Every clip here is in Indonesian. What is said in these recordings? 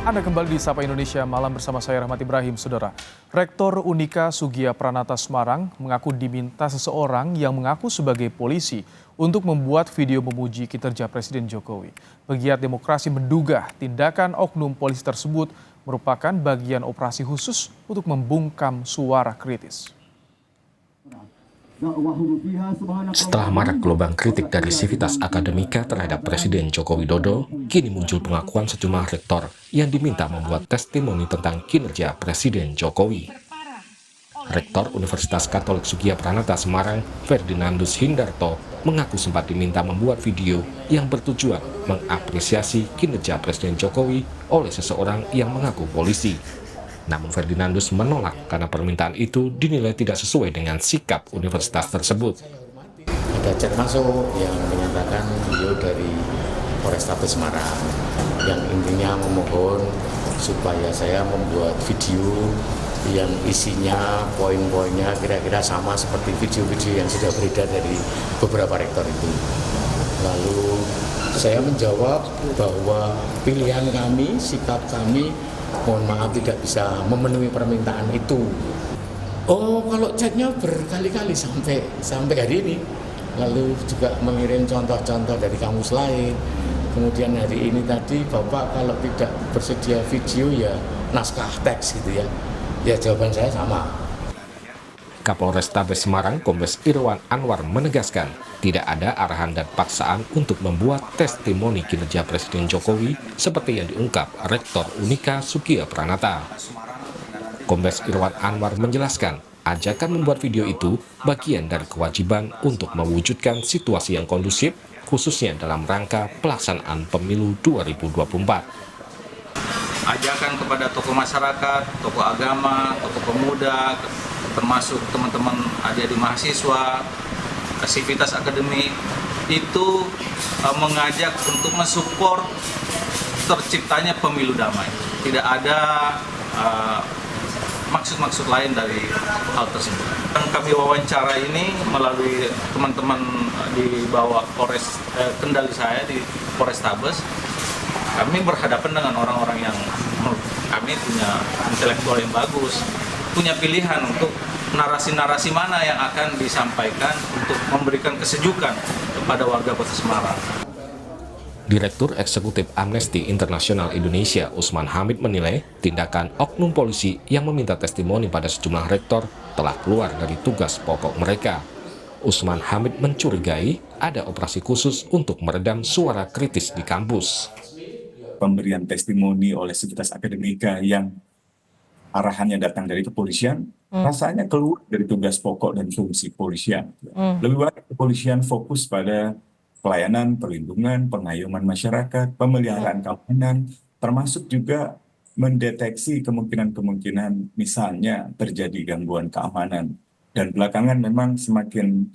Anda kembali di Sapa Indonesia Malam bersama saya Rahmat Ibrahim, Saudara. Rektor Unika Sugia Pranata Semarang mengaku diminta seseorang yang mengaku sebagai polisi untuk membuat video memuji kinerja Presiden Jokowi. Pegiat demokrasi menduga tindakan oknum polisi tersebut merupakan bagian operasi khusus untuk membungkam suara kritis. Setelah marak gelombang kritik dari sivitas akademika terhadap Presiden Joko Widodo, kini muncul pengakuan sejumlah rektor yang diminta membuat testimoni tentang kinerja Presiden Jokowi. Rektor Universitas Katolik Sugia Pranata Semarang, Ferdinandus Hindarto, mengaku sempat diminta membuat video yang bertujuan mengapresiasi kinerja Presiden Jokowi oleh seseorang yang mengaku polisi. Namun Ferdinandus menolak karena permintaan itu dinilai tidak sesuai dengan sikap universitas tersebut. Ada chat masuk yang menyatakan beliau dari Polrestabes Semarang yang intinya memohon supaya saya membuat video yang isinya poin-poinnya kira-kira sama seperti video-video yang sudah beredar dari beberapa rektor itu. Lalu saya menjawab bahwa pilihan kami, sikap kami, mohon maaf tidak bisa memenuhi permintaan itu. Oh, kalau chatnya berkali-kali sampai hari ini. Lalu juga mengirim contoh-contoh dari kamus lain. Kemudian hari ini tadi Bapak kalau tidak bersedia video ya naskah teks gitu ya. Ya jawaban saya sama. Kapolrestabes Semarang Kombes Irwan Anwar menegaskan tidak ada arahan dan paksaan untuk membuat testimoni kinerja Presiden Jokowi seperti yang diungkap Rektor Unika Sugia Pranata. Kombes Irwan Anwar menjelaskan ajakan membuat video itu bagian dari kewajiban untuk mewujudkan situasi yang kondusif khususnya dalam rangka pelaksanaan pemilu 2024. Ajakan kepada tokoh masyarakat, tokoh agama, tokoh pemuda, termasuk teman-teman adik-adik mahasiswa, sivitas akademik, itu mengajak untuk mensupport terciptanya pemilu damai. Tidak ada maksud-maksud lain dari hal tersebut. Dan kami wawancara ini melalui teman-teman di bawah kendali saya di Polrestabes. Kami berhadapan dengan orang-orang yang menurut kami punya intelektual yang bagus, punya pilihan untuk narasi-narasi mana yang akan disampaikan untuk memberikan kesejukan kepada warga Kota Semarang. Direktur Eksekutif Amnesty International Indonesia Usman Hamid menilai tindakan oknum polisi yang meminta testimoni pada sejumlah rektor telah keluar dari tugas pokok mereka. Usman Hamid mencurigai ada operasi khusus untuk meredam suara kritis di kampus. Pemberian testimoni oleh sivitas akademika yang arahannya datang dari kepolisian, rasanya keluar dari tugas pokok dan fungsi kepolisian. Lebih baik kepolisian fokus pada pelayanan, perlindungan, pengayoman masyarakat, pemeliharaan keamanan, termasuk juga mendeteksi kemungkinan-kemungkinan misalnya terjadi gangguan keamanan. Dan belakangan memang semakin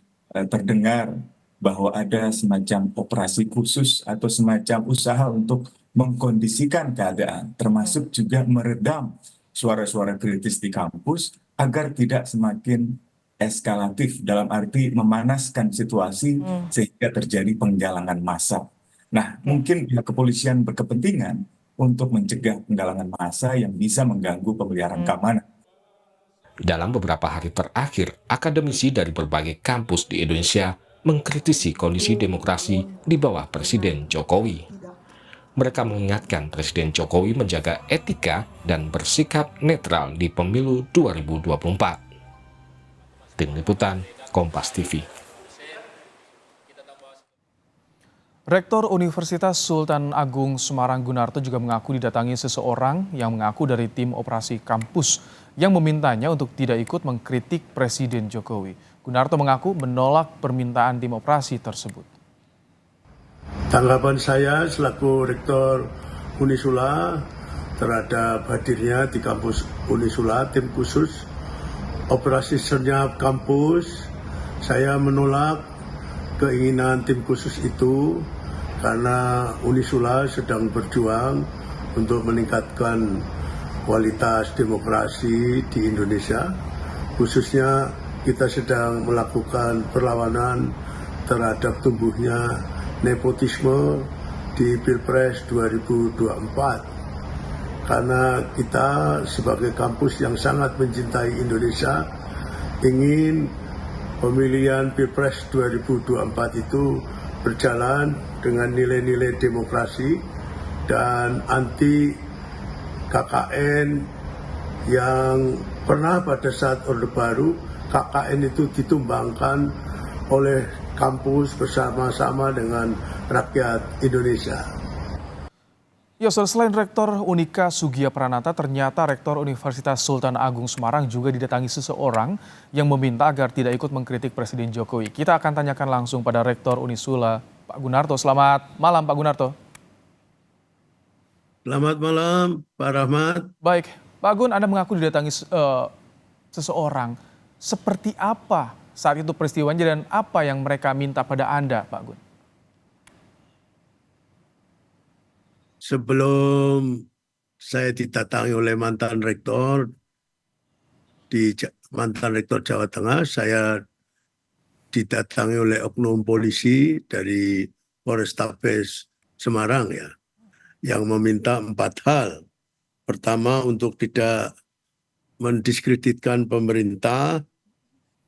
terdengar bahwa ada semacam operasi khusus atau semacam usaha untuk mengkondisikan keadaan, termasuk juga meredam suara-suara kritis di kampus agar tidak semakin eskalatif dalam arti memanaskan situasi sehingga terjadi penggalangan massa. Nah, mungkin pihak kepolisian berkepentingan untuk mencegah penggalangan massa yang bisa mengganggu pemeliharaan keamanan. Dalam beberapa hari terakhir, akademisi dari berbagai kampus di Indonesia mengkritisi kondisi demokrasi di bawah Presiden Jokowi. Mereka mengingatkan Presiden Jokowi menjaga etika dan bersikap netral di pemilu 2024. Tim Liputan, Kompas TV. Rektor Universitas Sultan Agung Semarang Gunarto juga mengaku didatangi seseorang yang mengaku dari tim operasi kampus yang memintanya untuk tidak ikut mengkritik Presiden Jokowi. Gunarto mengaku menolak permintaan tim operasi tersebut. Tanggapan saya selaku Rektor Unisula terhadap hadirnya di kampus Unisula tim khusus operasi senyap kampus, saya menolak keinginan tim khusus itu karena Unisula sedang berjuang untuk meningkatkan kualitas demokrasi di Indonesia. Khususnya kita sedang melakukan perlawanan terhadap tumbuhnya nepotisme di Pilpres 2024. karena kita sebagai kampus yang sangat mencintai Indonesia ingin pemilihan Pilpres 2024 itu berjalan dengan nilai-nilai demokrasi dan anti KKN yang pernah pada saat Orde Baru KKN itu ditumbangkan oleh kampus bersama-sama dengan rakyat Indonesia. Ya, selain Rektor Unika Sugia Pranata, ternyata Rektor Universitas Sultan Agung Semarang juga didatangi seseorang yang meminta agar tidak ikut mengkritik Presiden Jokowi. Kita akan tanyakan langsung pada Rektor Unisula, Pak Gunarto. Selamat malam, Pak Gunarto. Selamat malam, Pak Rahmat. Baik, Pak Gun, Anda mengaku didatangi seseorang. Seperti apa saat itu peristiwanya dan apa yang mereka minta pada Anda, Pak Gun? Sebelum saya didatangi oleh mantan rektor Jawa Tengah, saya didatangi oleh oknum polisi dari Polrestabes Semarang yang meminta 4 hal. Pertama, untuk tidak mendiskreditkan pemerintah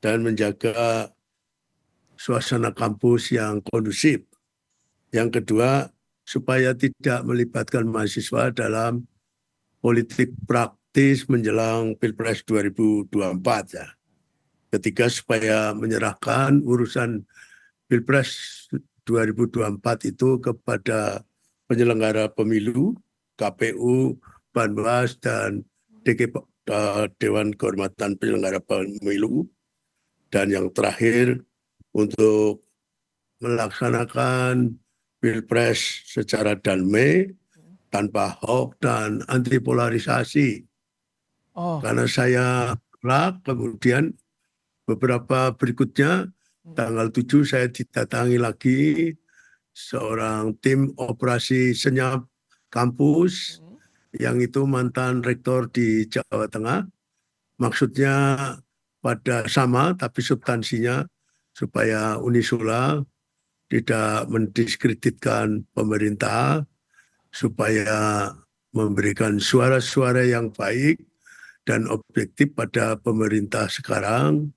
dan menjaga suasana kampus yang kondusif. Yang kedua, supaya tidak melibatkan mahasiswa dalam politik praktis menjelang Pilpres 2024 . Ketiga, supaya menyerahkan urusan Pilpres 2024 itu kepada penyelenggara pemilu, KPU, Banwas, dan Dewan Kehormatan Penyelenggara Pemilu. Dan yang terakhir, untuk melaksanakan Pilpres secara damai, tanpa hoax dan anti polarisasi. Karena saya kemudian beberapa berikutnya, tanggal 7 saya didatangi lagi seorang tim operasi senyap kampus, yang itu mantan rektor di Jawa Tengah. Maksudnya sama, tapi substansinya supaya Unisula tidak mendiskreditkan pemerintah, supaya memberikan suara-suara yang baik dan objektif pada pemerintah sekarang,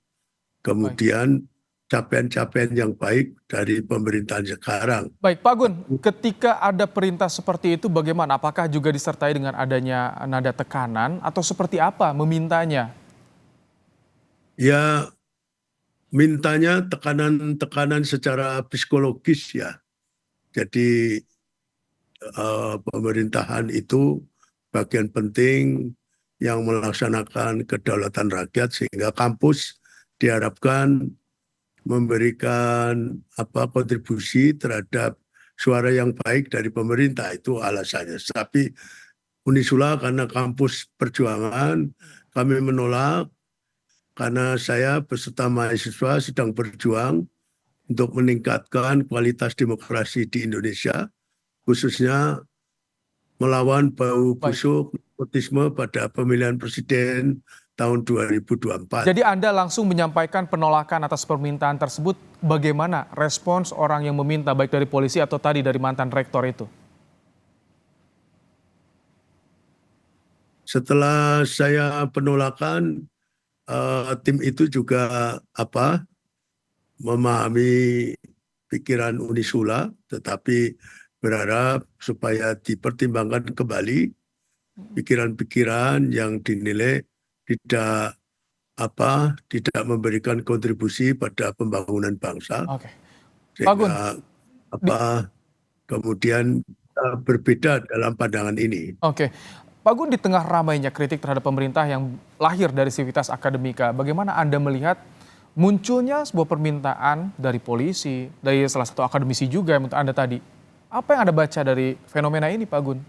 kemudian capaian-capaian yang baik dari pemerintahan sekarang. Baik, Pak Gun, ketika ada perintah seperti itu bagaimana? Apakah juga disertai dengan adanya nada tekanan atau seperti apa memintanya? Ya, mintanya tekanan secara psikologis Jadi pemerintahan itu bagian penting yang melaksanakan kedaulatan rakyat, sehingga kampus diharapkan memberikan kontribusi terhadap suara yang baik dari pemerintah. Itu alasannya. Tapi Unisula karena kampus perjuangan, kami menolak. Karena saya beserta mahasiswa sedang berjuang untuk meningkatkan kualitas demokrasi di Indonesia, khususnya melawan bau busuk nepotisme pada pemilihan presiden tahun 2024. Jadi Anda langsung menyampaikan penolakan atas permintaan tersebut. Bagaimana respons orang yang meminta, baik dari polisi atau tadi dari mantan rektor itu? Setelah saya penolakan, tim itu juga memahami pikiran Unisula, tetapi berharap supaya dipertimbangkan kembali pikiran-pikiran yang dinilai tidak memberikan kontribusi pada pembangunan bangsa. Sehingga kemudian berbeda dalam pandangan ini. Pak Gun, di tengah ramainya kritik terhadap pemerintah yang lahir dari Civitas Akademika, bagaimana Anda melihat munculnya sebuah permintaan dari polisi, dari salah satu akademisi juga yang menurut Anda tadi? Apa yang Anda baca dari fenomena ini, Pak Gun?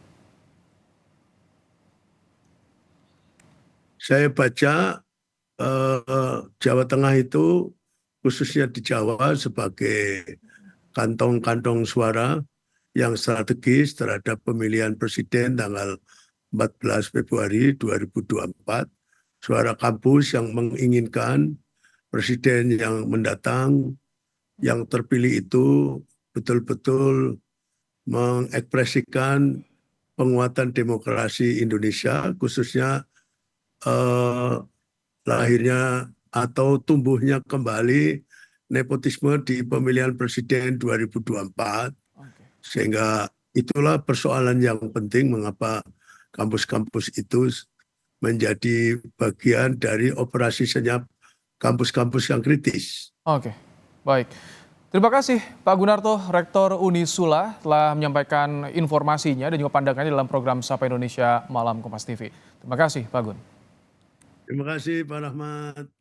Saya baca Jawa Tengah itu, khususnya di Jawa, sebagai kantong-kantong suara yang strategis terhadap pemilihan presiden tanggal 14 Februari 2024, suara kampus yang menginginkan presiden yang mendatang, yang terpilih itu betul-betul mengekspresikan penguatan demokrasi Indonesia, khususnya lahirnya atau tumbuhnya kembali nepotisme di pemilihan presiden 2024. Sehingga itulah persoalan yang penting mengapa kampus-kampus itu menjadi bagian dari operasi senyap kampus-kampus yang kritis. Oke, baik. Terima kasih Pak Gunarto, Rektor Unisula telah menyampaikan informasinya dan juga pandangannya dalam program Sapa Indonesia Malam Kompas TV. Terima kasih Pak Gun. Terima kasih Pak Rahmat.